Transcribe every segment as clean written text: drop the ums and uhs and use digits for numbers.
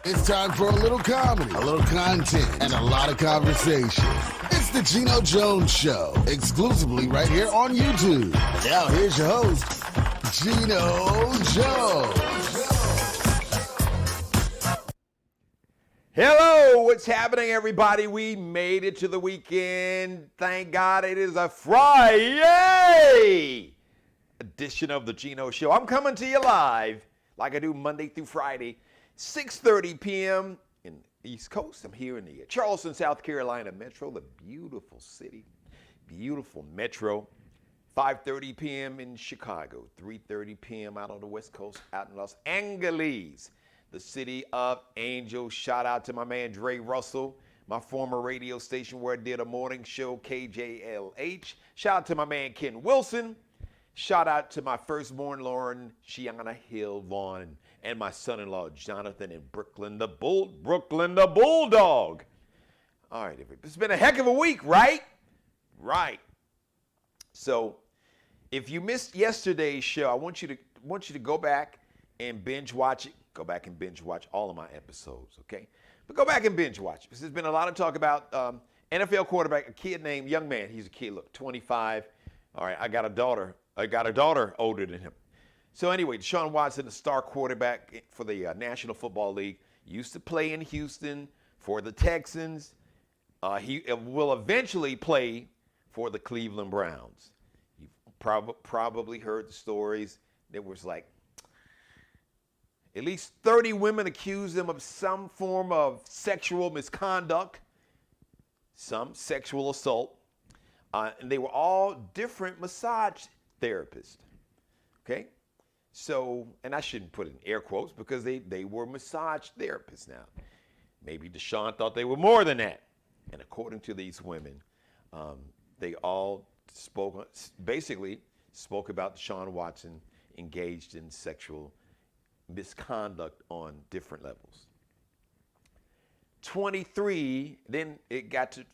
It's time for a little comedy, a little content, and a lot of conversation. It's the Geno Jones Show, exclusively right here on YouTube. Now here's your host, Geno Jones. Hello, what's happening, everybody? We made it to the weekend. Thank God it is a Friday edition of the Geno Show. I'm coming to you live like I do Monday through Friday, 6:30 p.m. in the East Coast. I'm here in the Charleston, South Carolina metro, the beautiful city, beautiful metro. 5:30 p.m. in Chicago, 3:30 p.m. out on the West Coast, out in Los Angeles, the city of angels. Shout out to my man Dre Russell, my former radio station where I did a morning show, KJLH. Shout out to my man Ken Wilson. Shout out to my firstborn Lauren, Shiana Hill Vaughn, and my son-in-law Jonathan in Brooklyn, the Bulldog. All right, it's been a heck of a week, right? Right. So, if you missed yesterday's show, I want you to go back and binge watch it. Go back and binge watch all of my episodes, okay? But go back and binge watch it. There's been a lot of talk about NFL quarterback, young man. He's a kid, look, 25. All right, I got a daughter older than him. So anyway, DeShawn Watson, the star quarterback for the National Football League, used to play in Houston for the Texans. He will eventually play for the Cleveland Browns. You've probably heard the stories. There was like at least 30 women accused him of some form of sexual misconduct, some sexual assault, and they were all different massage therapists, okay? So, and I shouldn't put it in air quotes because they were massage therapists now. Maybe DeShawn thought they were more than that. And according to these women, they all spoke about DeShawn Watson engaged in sexual misconduct on different levels. 23, then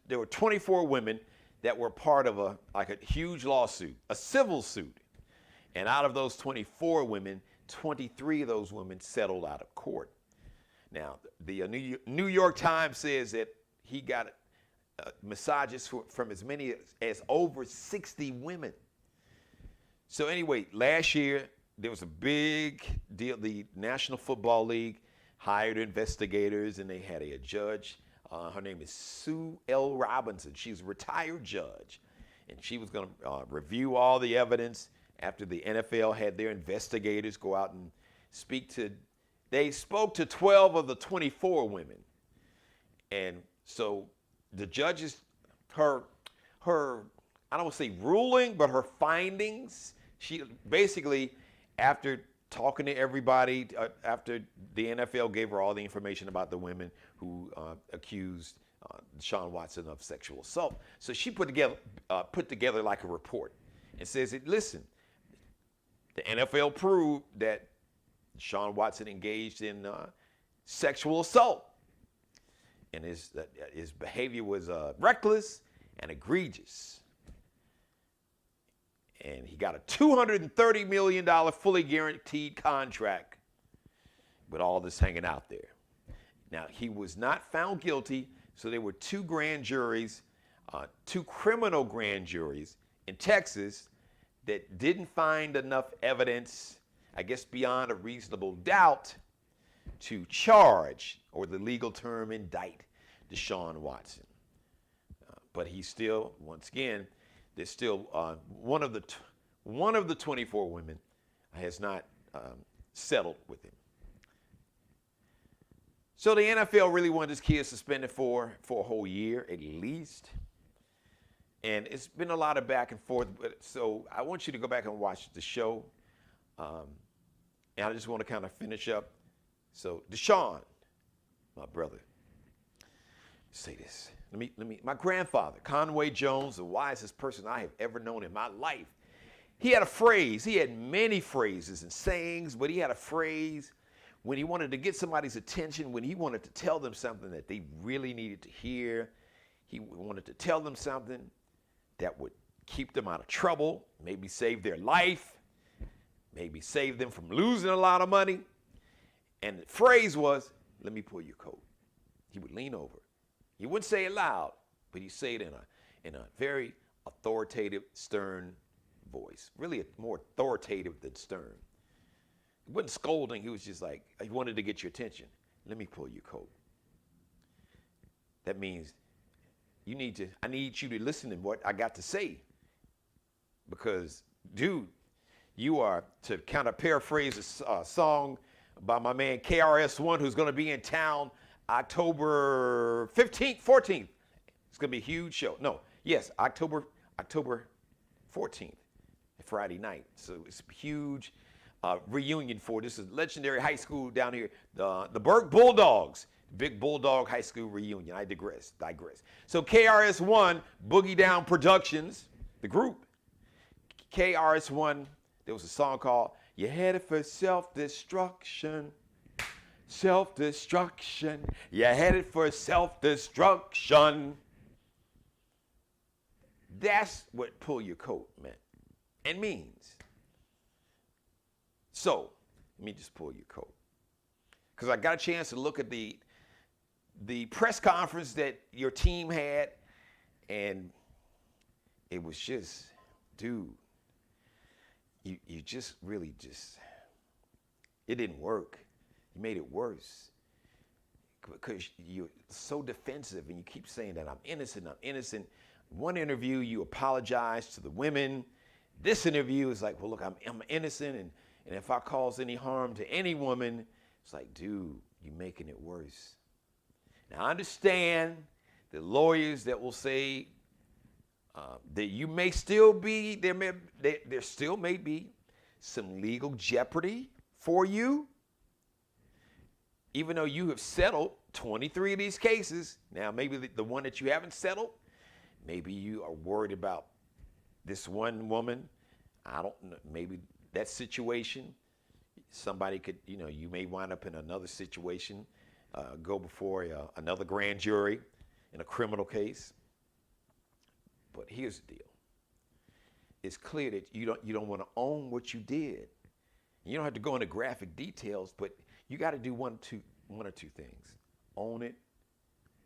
there were 24 women that were part of a huge lawsuit, a civil suit. And out of those 24 women, 23 of those women settled out of court. Now, the New York Times says that he got massages from as many as over 60 women. So anyway, last year, there was a big deal. The National Football League hired investigators, and they had a judge. Her name is Sue L. Robinson. She's a retired judge, and she was going to review all the evidence after the NFL had their investigators go out and they spoke to 12 of the 24 women. And so the judges, her I don't want to say ruling, but her findings, she basically, after talking to everybody, after the NFL gave her all the information about the women who accused DeShawn Watson of sexual assault, so she put together like a report and says, listen, the NFL proved that DeShawn Watson engaged in sexual assault, and his behavior was reckless and egregious. And he got a $230 million fully guaranteed contract with all this hanging out there. Now, he was not found guilty, so there were two criminal grand juries in Texas that didn't find enough evidence, I guess beyond a reasonable doubt, to charge, or the legal term, indict DeShawn Watson. But he's still, once again, there's still one of the 24 women has not settled with him. So the NFL really wanted this kid suspended for a whole year at least. And it's been a lot of back and forth. So I want you to go back and watch the show. And I just want to kind of finish up. So DeShawn, my brother, say this. My grandfather, Conway Jones, the wisest person I have ever known in my life. He had a phrase. He had many phrases and sayings, but he had a phrase when he wanted to get somebody's attention, when he wanted to tell them something that they really needed to hear. He wanted to tell them something that would keep them out of trouble, maybe save their life, maybe save them from losing a lot of money. And the phrase was, let me pull your coat. He would lean over. He wouldn't say it loud, but he'd say it in a very authoritative, stern voice. Really more authoritative than stern. He wasn't scolding. He was just like, he wanted to get your attention. Let me pull your coat. That means I need you to listen to what I got to say. Because, dude, you are, to kind of paraphrase a song by my man KRS-One, who's going to be in town October 15th, 14th. It's going to be a huge show. No, yes, October 14th, Friday night. So it's a huge reunion for this is legendary high school down here, the Burke Bulldogs. Big Bulldog High School reunion. I digress. So KRS-One, Boogie Down Productions, the group. KRS-One, there was a song called "You're Headed for Self-Destruction." Self-destruction. You're headed for self-destruction. That's what pull your coat meant and means. So, let me just pull your coat. Because I got a chance to look at the press conference that your team had, and it was just, dude, you just really it didn't work. You made it worse because you're so defensive and you keep saying that I'm innocent. One interview, you apologize to the women. This interview is like, well, look, I'm innocent, and if I cause any harm to any woman, it's like, dude, you're making it worse. Now, I understand the lawyers that will say that you may still be, there still may be some legal jeopardy for you, even though you have settled 23 of these cases. Now, maybe the one that you haven't settled, maybe you are worried about this one woman. I don't know, maybe that situation, somebody could, you may wind up in another situation, go before another grand jury in a criminal case. But here's the deal. It's clear that you don't want to own what you did. You don't have to go into graphic details, but you got to do one or two things. Own it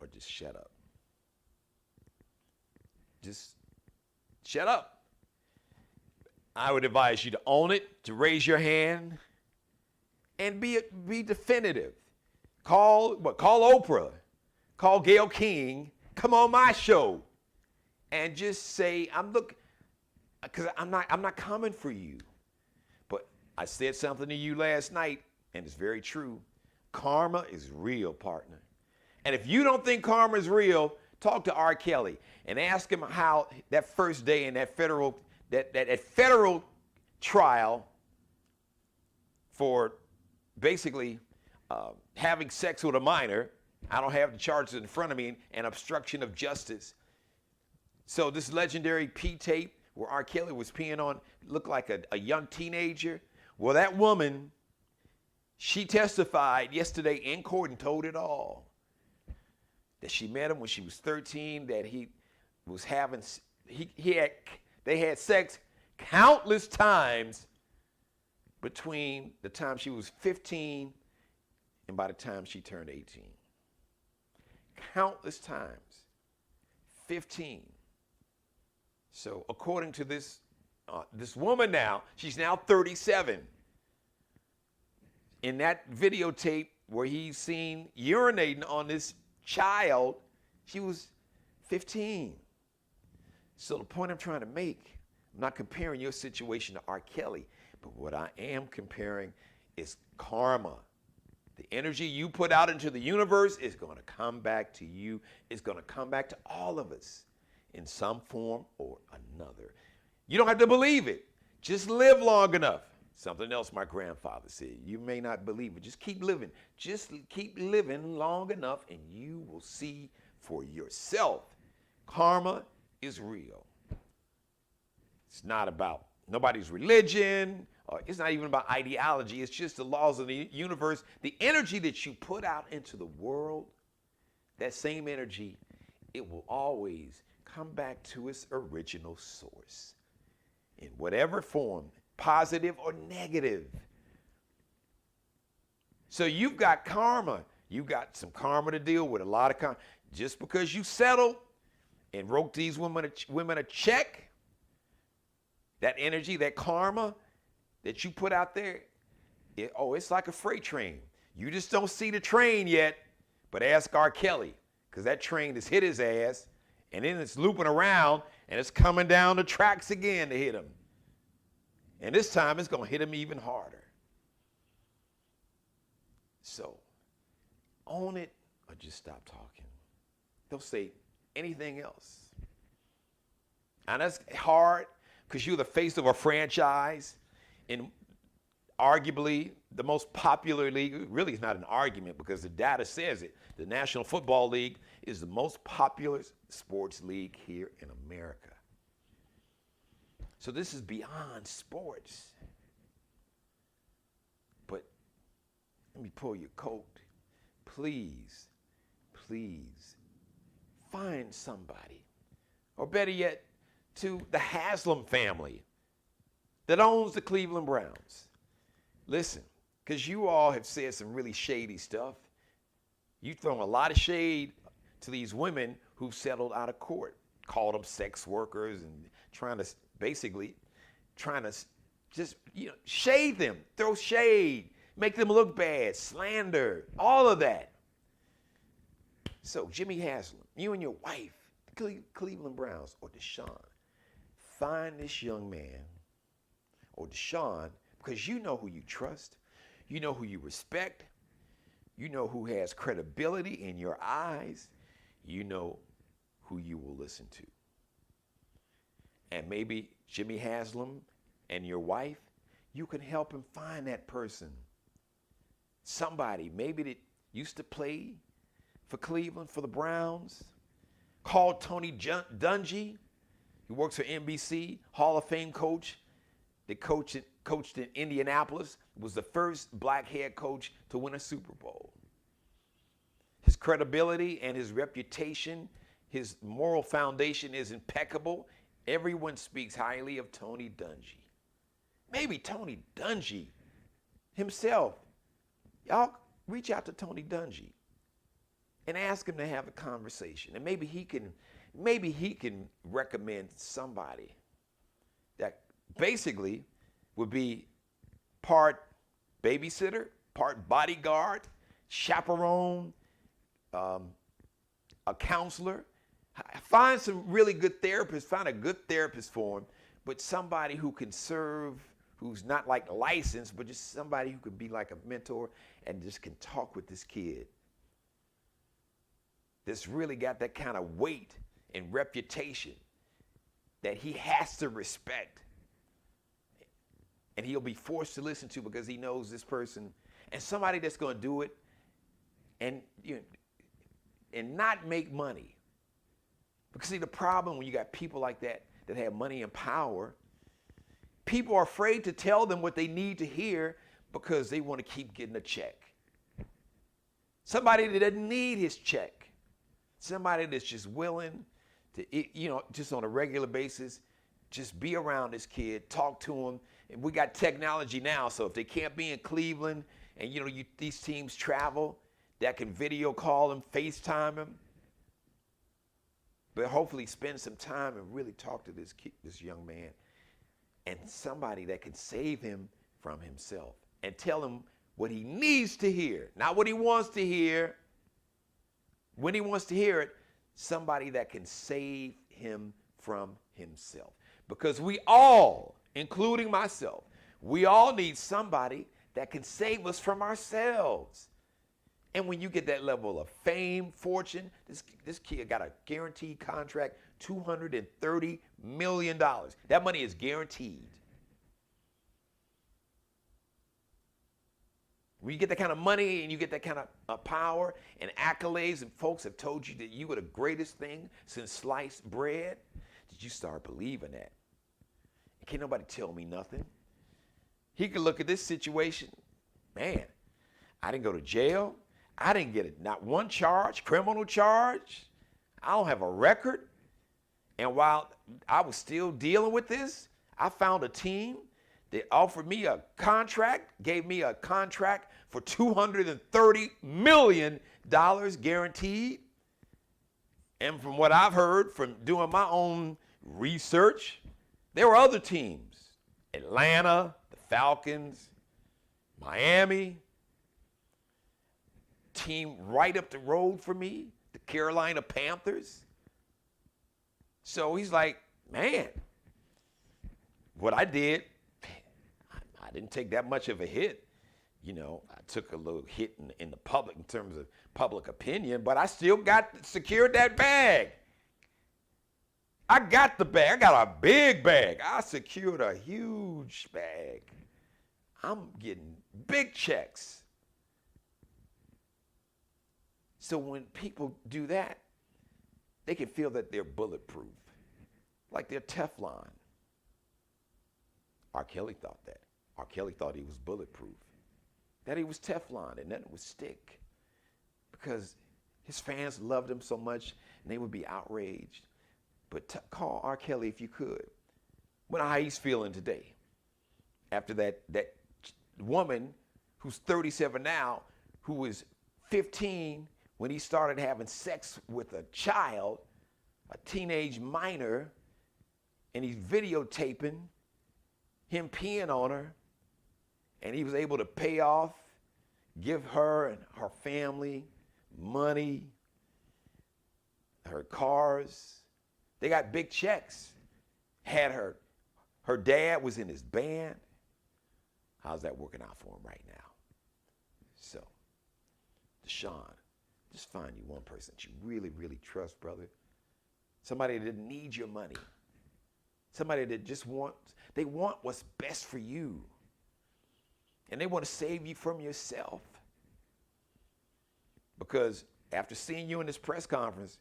or just shut up. Just shut up. I would advise you to own it, to raise your hand, and be definitive. Call Oprah, call Gayle King, come on my show, and just say, because I'm not coming for you. But I said something to you last night, and it's very true. Karma is real, partner. And if you don't think karma is real, talk to R. Kelly and ask him how that first day in that federal trial for basically having sex with a minor. I don't have the charges in front of me, and obstruction of justice. So this legendary P tape where R. Kelly was peeing on, looked like a young teenager. Well, that woman, she testified yesterday in court and told it all. That she met him when she was 13, that they had sex countless times between the time she was 15 and by the time she turned 18. Countless times. 15. So according to this woman now, she's now 37. In that videotape where he's seen urinating on this child, she was 15. So the point I'm trying to make, I'm not comparing your situation to R. Kelly, but what I am comparing is karma. The energy you put out into the universe is going to come back to you. It's going to come back to all of us in some form or another. You don't have to believe it. Just live long enough. Something else my grandfather said. You may not believe it. Just keep living. Just keep living long enough and you will see for yourself. Karma is real. It's not about nobody's religion. It's not even about ideology. It's just the laws of the universe. The energy that you put out into the world, that same energy, it will always come back to its original source in whatever form, positive or negative. So you've got karma. You got some karma to deal with, a lot of karma. Just because you settled and wrote these women a check, that energy, that karma that you put out there, it's like a freight train. You just don't see the train yet, but ask R. Kelly, because that train has hit his ass, and then it's looping around, and it's coming down the tracks again to hit him. And this time, it's going to hit him even harder. So, own it or just stop talking. Don't say anything else. And that's hard because you're the face of a franchise in arguably the most popular league. Really, it's not an argument because the data says it. The National Football League is the most popular sports league here in America. So this is beyond sports. But let me pull your coat. Please, please find somebody, or better yet, to the Haslam family that owns the Cleveland Browns. Listen, because you all have said some really shady stuff. You've thrown a lot of shade to these women who've settled out of court, called them sex workers and trying to just, shade them, throw shade, make them look bad, slander, all of that. So, Jimmy Haslam, you and your wife, the Cleveland Browns, or DeShawn, find this young man, or DeShawn, because you know who you trust, you know who you respect, you know who has credibility in your eyes, you know who you will listen to. And maybe Jimmy Haslam and your wife, you can help him find that person. Somebody maybe that used to play for Cleveland, for the Browns, called Tony Dungy. He works for NBC, Hall of Fame coach. That coached in Indianapolis, was the first black head coach to win a Super Bowl. His credibility and his reputation, his moral foundation is impeccable. Everyone speaks highly of Tony Dungy. Maybe Tony Dungy himself. Y'all reach out to Tony Dungy and ask him to have a conversation. And maybe he can recommend somebody that basically would be part babysitter, part bodyguard, chaperone, a counselor. Find some really good therapists, find a good therapist for him, but somebody who can serve, who's not like licensed, but just somebody who could be like a mentor and just can talk with this kid. That's really got that kind of weight and reputation that he has to respect. And he'll be forced to listen to because he knows this person, and somebody that's going to do it and not make money. Because see, the problem when you got people like that have money and power, people are afraid to tell them what they need to hear because they want to keep getting a check. Somebody that doesn't need his check. Somebody that's just willing to, just on a regular basis, just be around this kid, talk to him. And we got technology now, so if they can't be in Cleveland and, these teams travel, that can video call him, FaceTime him. But hopefully spend some time and really talk to this young man, and somebody that can save him from himself and tell him what he needs to hear, not what he wants to hear. When he wants to hear it, somebody that can save him from himself. Because we all, including myself, we all need somebody that can save us from ourselves. And when you get that level of fame, fortune, this kid got a guaranteed contract, $230 million. That money is guaranteed. When you get that kind of money and you get that kind of power and accolades, and folks have told you that you were the greatest thing since sliced bread, did you start believing that? Can't nobody tell me nothing. He could look at this situation. Man, I didn't go to jail. I didn't get not one charge, criminal charge. I don't have a record. And while I was still dealing with this, I found a team They offered me a contract, gave me a contract for $230 million guaranteed. And from what I've heard from doing my own research, there were other teams. Atlanta, the Falcons, Miami, team right up the road for me, the Carolina Panthers. So he's like, man, what I did, I didn't take that much of a hit. You know, I took a little hit in the public in terms of public opinion, but I still secured that bag. I got the bag. I got a big bag. I secured a huge bag. I'm getting big checks. So when people do that, they can feel that they're bulletproof, like they're Teflon. R. Kelly thought that. R. Kelly thought he was bulletproof, that he was Teflon and nothing would stick, because his fans loved him so much and they would be outraged. But call R. Kelly if you could. Wonder how he's feeling today after that woman who's 37 now, who was 15 when he started having sex with a child, a teenage minor, and he's videotaping him peeing on her, and he was able to pay off, give her and her family money, her cars. They got big checks. Had her dad was in his band. How's that working out for him right now? So, DeShawn, just find you one person that you really, really trust, brother. Somebody that needs your money. Somebody that just want what's best for you. And they want to save you from yourself. Because after seeing you in this press conference,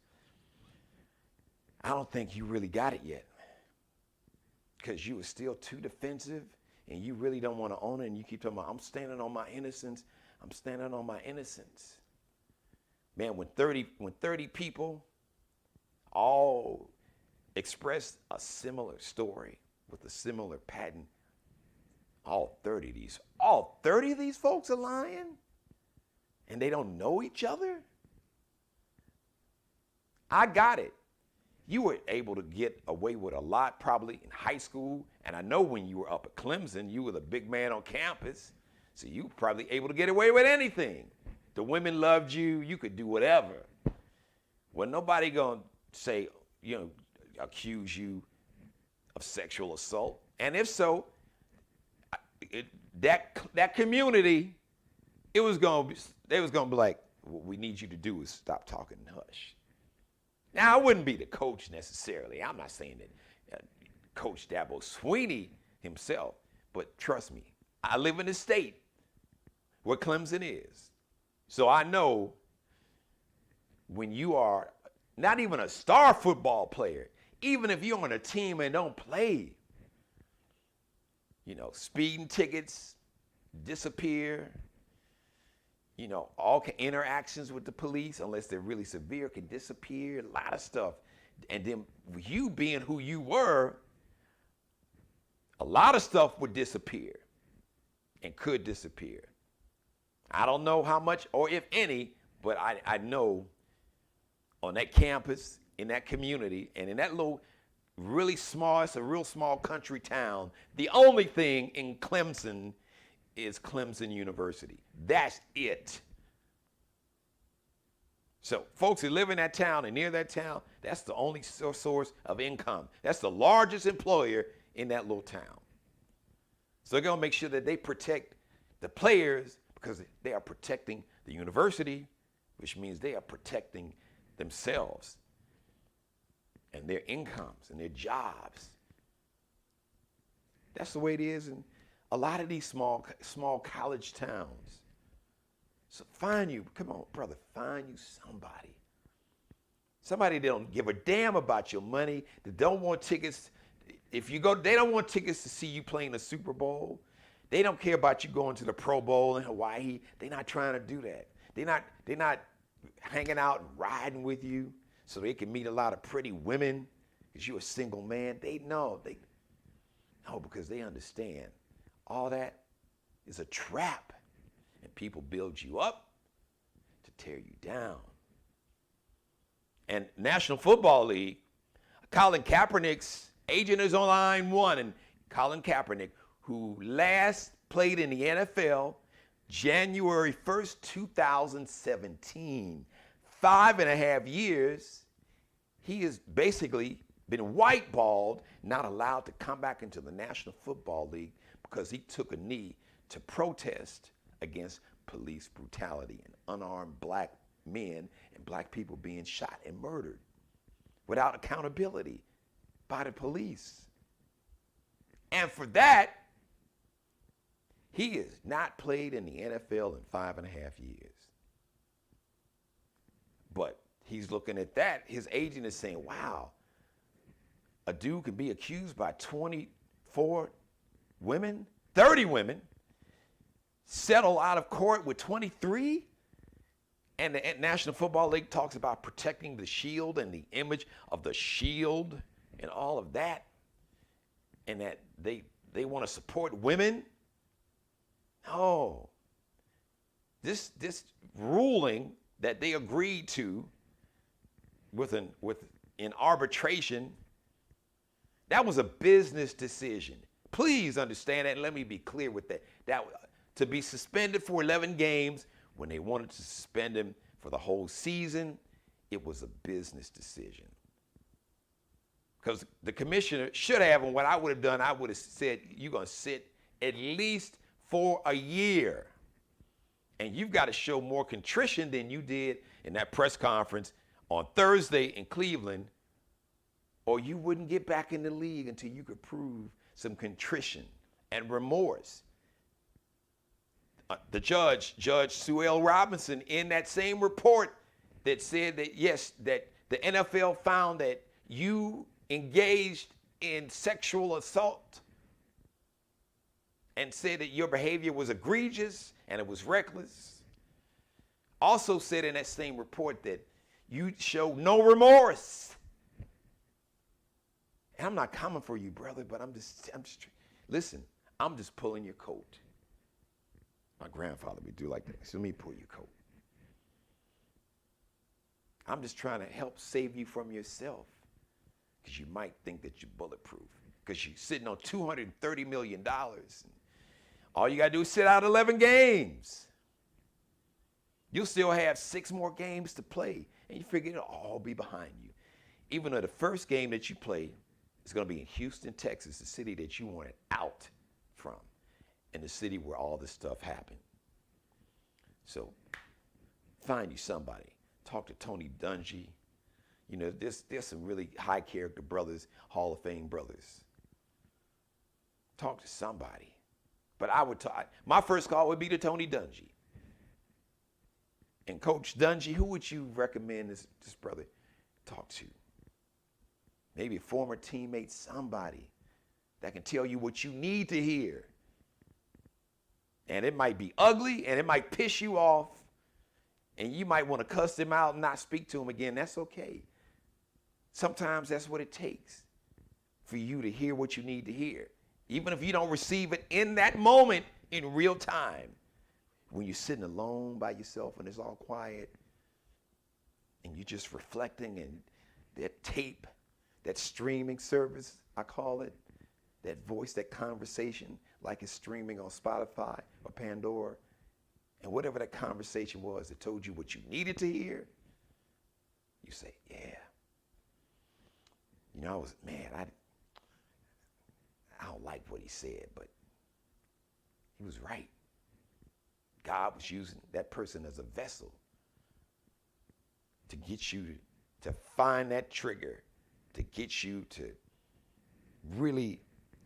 I don't think you really got it yet, because you were still too defensive and you really don't want to own it, and you keep talking about, I'm standing on my innocence. I'm standing on my innocence. Man, when 30 people all expressed a similar story with a similar pattern, all 30 of these folks are lying, and they don't know each other? I got it. You were able to get away with a lot probably in high school, and I know when you were up at Clemson, you were the big man on campus, so you were probably able to get away with anything. The women loved you. You could do whatever. Well, nobody gonna say, accuse you of sexual assault, and if so, that community, they was gonna be like, what we need you to do is stop talking and hush. Now, I wouldn't be the coach necessarily. I'm not saying that Coach Dabo Swinney himself, but trust me, I live in a state where Clemson is. So I know when you are not even a star football player, even if you're on a team and don't play, speeding tickets disappear. All interactions with the police, unless they're really severe, can disappear. A lot of stuff. And then you being who you were, a lot of stuff would disappear and could disappear. I don't know how much or if any, but I know on that campus, in that community, and in that little really small, it's a real small country town, the only thing in Clemson is Clemson University. That's it. So folks who live in that town and near that town, that's the only source of income. That's the largest employer in that little town. So they're going to make sure that they protect the players, because they are protecting the university, which means they are protecting themselves and their incomes and their jobs. That's the way it is in a lot of these small college towns. So come on, brother, find you somebody. Somebody that don't give a damn about your money, that don't want tickets. If you go, they don't want tickets to see you playing the Super Bowl. They don't care about you going to the Pro Bowl in Hawaii. They're not trying to do that. They're not hanging out and riding with you so they can meet a lot of pretty women because you're a single man. No, because they understand all that is a trap. And people build you up to tear you down. And National Football League, Colin Kaepernick's agent is on line one. And Colin Kaepernick, who last played in the NFL January 1st, 2017, 5.5 years, he has basically been whiteballed, not allowed to come back into the National Football League because he took a knee to protest against police brutality and unarmed black men and black people being shot and murdered without accountability by the police. And for that, he has not played in the NFL in 5.5 years. But he's looking at that. His agent is saying, wow, a dude can be accused by 24 women, 30 women, settle out of court with 23? And the National Football League talks about protecting the shield and the image of the shield and all of that, and that they want to support women. No. This ruling that they agreed to in arbitration, that was a business decision. Please understand that, and let me be clear with that. That to be suspended for 11 games when they wanted to suspend him for the whole season, it was a business decision. Because the commissioner should have, and what I would have done, I would have said, you're going to sit at least for a year. And you've got to show more contrition than you did in that press conference on Thursday in Cleveland, or you wouldn't get back in the league until you could prove some contrition and remorse. The Judge Sue L. Robinson, in that same report that said that, yes, that the NFL found that you engaged in sexual assault and said that your behavior was egregious and it was reckless. Also said in that same report that you showed no remorse. And I'm not coming for you, brother, but listen, I'm just pulling your coat. My grandfather would do like that. So let me pull your coat. I'm just trying to help save you from yourself, because you might think that you're bulletproof, because you're sitting on $230 million. All you got to do is sit out 11 games. You'll still have 6 more games to play, and you figure it'll all be behind you. Even though the first game that you play is going to be in Houston, Texas, the city that you wanted out from, and the city where all this stuff happened. So find you somebody. Talk to Tony Dungy. You know, there's some really high character brothers, Hall of Fame brothers. Talk to somebody. But my first call would be to Tony Dungy. And Coach Dungy, who would you recommend this brother talk to? Maybe a former teammate, somebody that can tell you what you need to hear. And it might be ugly, and it might piss you off, and you might want to cuss him out and not speak to him again. That's okay. Sometimes that's what it takes for you to hear what you need to hear, even if you don't receive it in that moment in real time. When you're sitting alone by yourself and it's all quiet, and you're just reflecting, and that tape, that streaming service, I call it, that voice, that conversation, like it's streaming on Spotify or Pandora, and whatever that conversation was that told you what you needed to hear, you say, yeah. You know, I don't like what he said, but he was right. God was using that person as a vessel to get you to find that trigger, to get you to really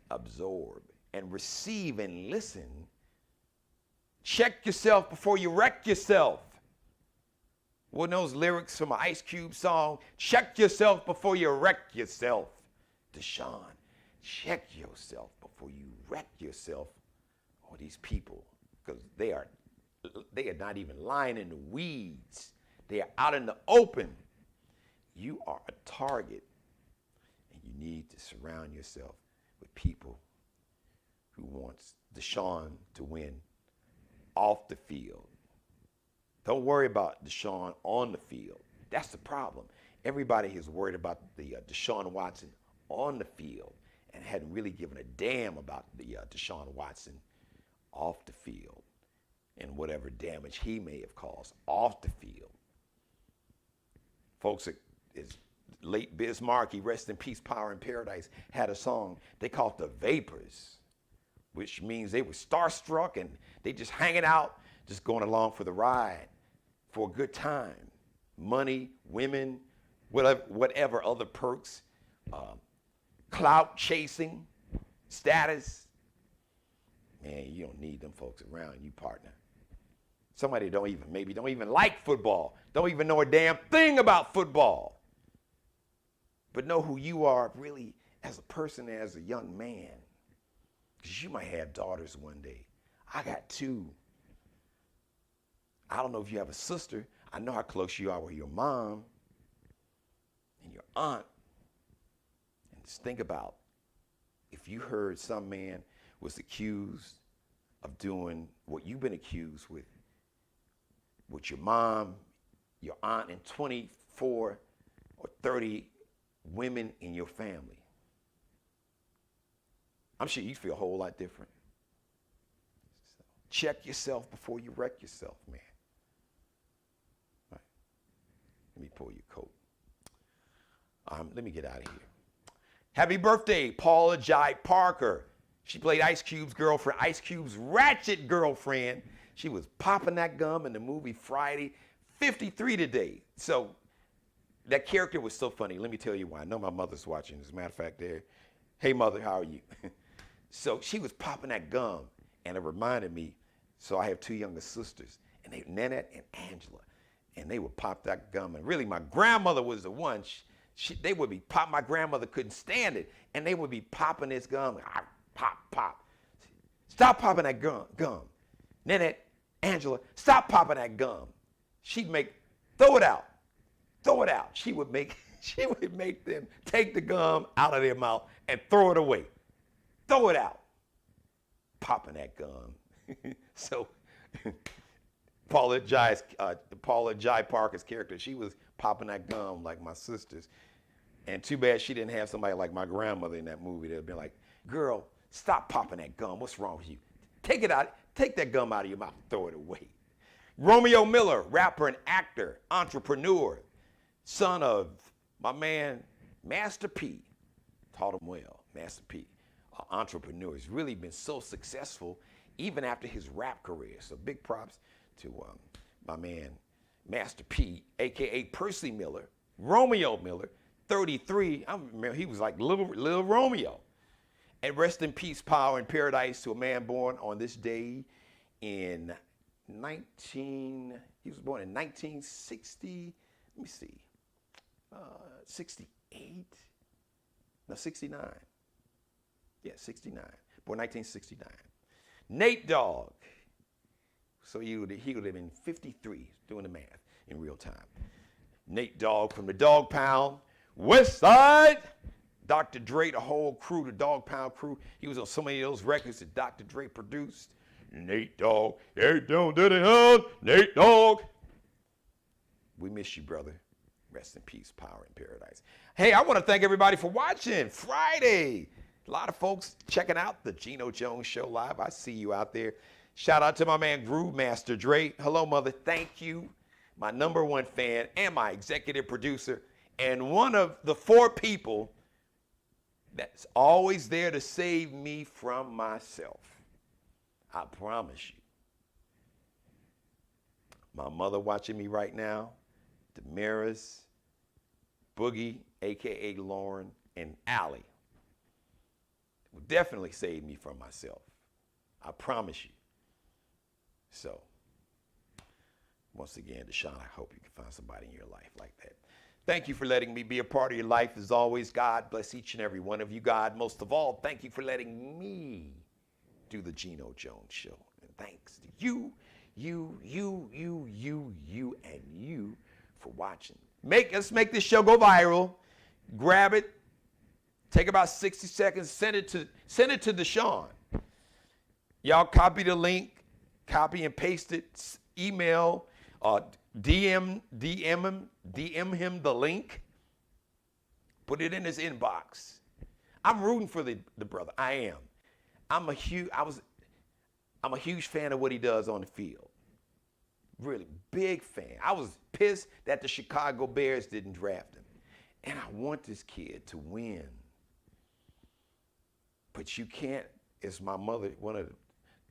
absorb and receive and listen. Check yourself before you wreck yourself. One of those lyrics from an Ice Cube song, check yourself before you wreck yourself. DeShawn, check yourself before you wreck yourself. Or these people, because they are not even lying in the weeds. They are out in the open. You are a target, and you need to surround yourself with people who wants DeShawn to win off the field. Don't worry about DeShawn on the field. That's the problem. Everybody is worried about the Deshaun Watson on the field and hadn't really given a damn about the Deshaun Watson off the field and whatever damage he may have caused off the field. Folks, is late Biz Markie, rest in peace, power in paradise, had a song they called The Vapors, which means they were starstruck and they just hanging out, just going along for the ride, for a good time. Money, women, whatever other perks, clout chasing, status. Man, you don't need them folks around you, partner. Somebody don't even like football, don't even know a damn thing about football, but know who you are really as a person, as a young man. Because you might have daughters one day. I got two. I don't know if you have a sister. I know how close you are with your mom and your aunt. And just think about if you heard some man was accused of doing what you've been accused with your mom, your aunt, and 24 or 30 women in your family. I'm sure you'd feel a whole lot different. So check yourself before you wreck yourself, man. All right. Let me pull your coat. Let me get out of here. Happy birthday, Paula Jai Parker. She played Ice Cube's girlfriend, Ice Cube's ratchet girlfriend. She was popping that gum in the movie Friday, 53 today. So that character was so funny. Let me tell you why. I know my mother's watching. As a matter of fact, there. Hey, mother, how are you? So she was popping that gum, and it reminded me, so I have two younger sisters, and Nanette and Angela, and they would pop that gum. And really, my grandmother was the one. They would be pop. My grandmother couldn't stand it, and they would be popping this gum. Pop, pop. Stop popping that gum. Nanette, Angela, stop popping that gum. She'd throw it out. She would make them take the gum out of their mouth and throw it away. Throw it out. Popping that gum. So Paula Jai Parker's character, she was popping that gum like my sisters. And too bad she didn't have somebody like my grandmother in that movie that would be like, girl, stop popping that gum. What's wrong with you? Take it out. Take that gum out of your mouth and throw it away. Romeo Miller, rapper and actor, entrepreneur, son of my man, Master P. Taught him well, Master P. Entrepreneur. He's really been so successful even after his rap career. So big props to my man, Master P, a.k.a. Percy Miller, Romeo Miller, 33. I remember he was like little Romeo. And rest in peace, power and paradise to a man born on this day in he was born in 1960, let me see, 68? No, 69. Yeah, 69. Born 1969. Nate Dogg. So he would have been 53, doing the math in real time. Nate Dogg from the Dog Pound, West Side. Dr. Dre, the whole crew, the Dog Pound crew. He was on so many of those records that Dr. Dre produced. Nate Dogg, Nate Dogg. We miss you, brother. Rest in peace, power in paradise. Hey, I want to thank everybody for watching Friday. A lot of folks checking out the Geno Jones Show live. I see you out there. Shout out to my man Groove Master Dre. Hello, mother. Thank you. My #1 fan and my executive producer and one of the 4 people that's always there to save me from myself. I promise you. My mother watching me right now, Damaris, Boogie, a.k.a. Lauren, and Allie will definitely save me from myself. I promise you. So, once again, DeShawn, I hope you can find somebody in your life like that. Thank you for letting me be a part of your life. As always, God bless each and every one of you. God, most of all, thank you for letting me do the Geno Jones Show. And thanks to you, and you for watching. Let's make this show go viral. Grab it. Take about 60 seconds. Send it to DeShawn. Y'all copy the link, copy and paste it, email, DM him the link, put it in his inbox. I'm rooting for the brother. I am. I'm a huge fan of what he does on the field. Really big fan. I was pissed that the Chicago Bears didn't draft him. And I want this kid to win. But you can't, it's my mother, one of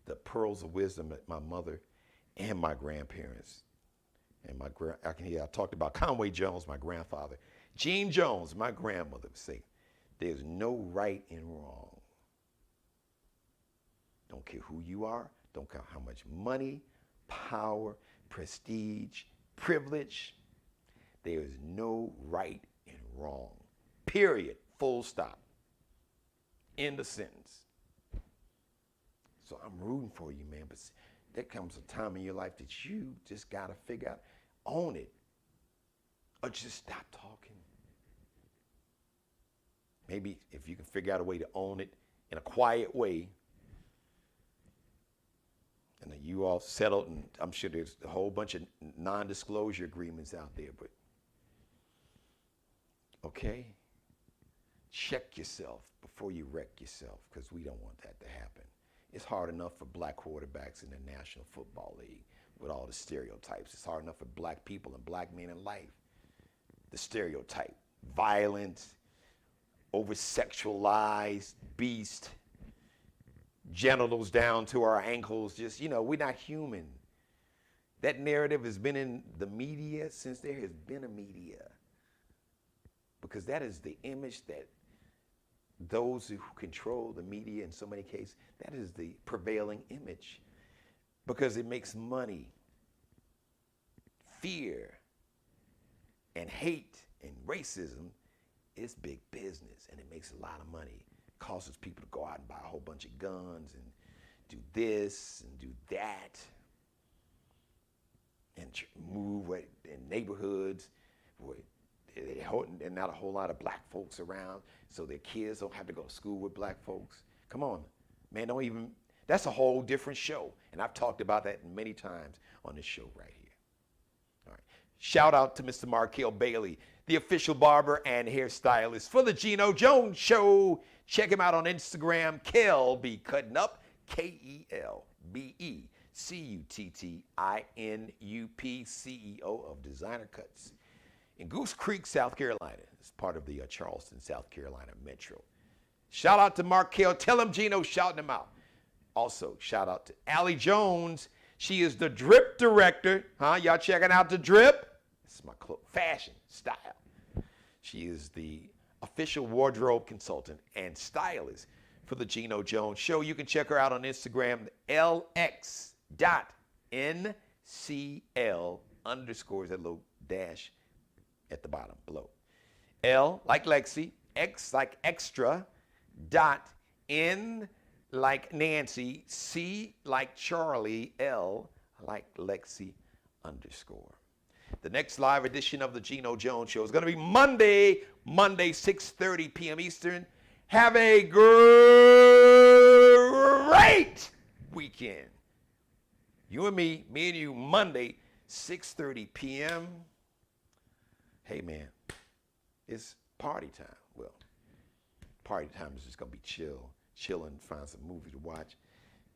the pearls of wisdom that my mother and my grandparents, and I talked about Conway Jones, my grandfather. Gene Jones, my grandmother, would say, there's no right and wrong. Don't care who you are, don't care how much money, power, prestige, privilege. There is no right and wrong. Period. Full stop. End of sentence. So I'm rooting for you, man. But there comes a time in your life that you just got to figure out, own it, or just stop talking. Maybe if you can figure out a way to own it in a quiet way, and then you all settled, and I'm sure there's a whole bunch of non-disclosure agreements out there, but okay, check yourself before you wreck yourself, because we don't want that to happen. It's hard enough for black quarterbacks in the National Football League with all the stereotypes. It's hard enough for black people and black men in life. The stereotype, violence, over-sexualized beast, genitals down to our ankles, just, we're not human. That narrative has been in the media since there has been a media, because that is the image that those who control the media in so many cases, that is the prevailing image, because it makes money. Fear and hate and racism is big business, and it makes a lot of money. It causes people to go out and buy a whole bunch of guns and do this and do that and move in neighborhoods where there's not a whole lot of black folks around, so their kids don't have to go to school with black folks. Come on, man, that's a whole different show. And I've talked about that many times on this show right here. All right. Shout out to Mr. Markel Bailey, the official barber and hairstylist for the Geno Jones Show. Check him out on Instagram, Kel be cutting up, KelbeCuttinUp, CEO of Designer Cuts in Goose Creek, South Carolina. It's part of the Charleston, South Carolina Metro. Shout out to Markel. Tell him Geno shouting him out. Also, shout out to Allie Jones. She is the drip director. Y'all checking out the drip? This is my fashion style. She is the official wardrobe consultant and stylist for the Geno Jones Show. You can check her out on Instagram, LX.NCL _ that little dash at the bottom below. L like Lexi, X like extra, dot, N like Nancy, C like Charlie, L like Lexi _ The next live edition of the Geno Jones Show is going to be Monday, 6:30 p.m. Eastern. Have a great weekend. You and me and you, Monday, 6:30 p.m. Hey, man, it's party time. Well, party time is just going to be chilling, find some movies to watch.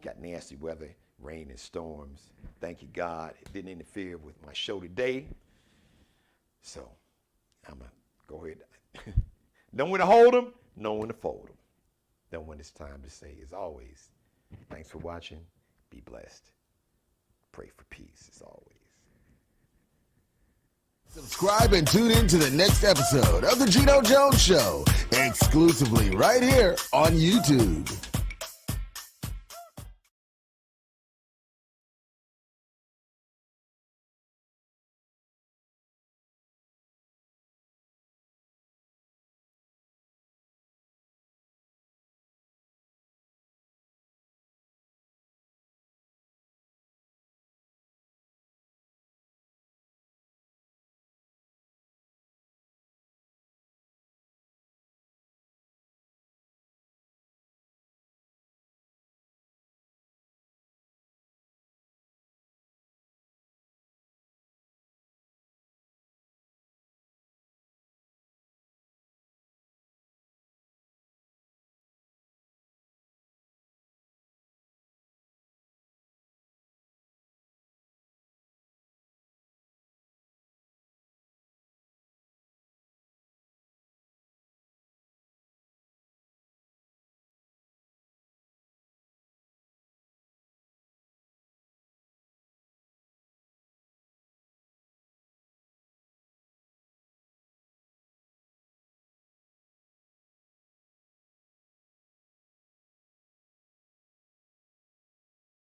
Got nasty weather, rain and storms. Thank you, God. It didn't interfere with my show today. So I'm going to go ahead. Know when to hold them, know when to fold them. Know when it's time to say, as always, thanks for watching. Be blessed. Pray for peace, as always. Subscribe and tune in to the next episode of The Geno Jones Show, exclusively right here on YouTube.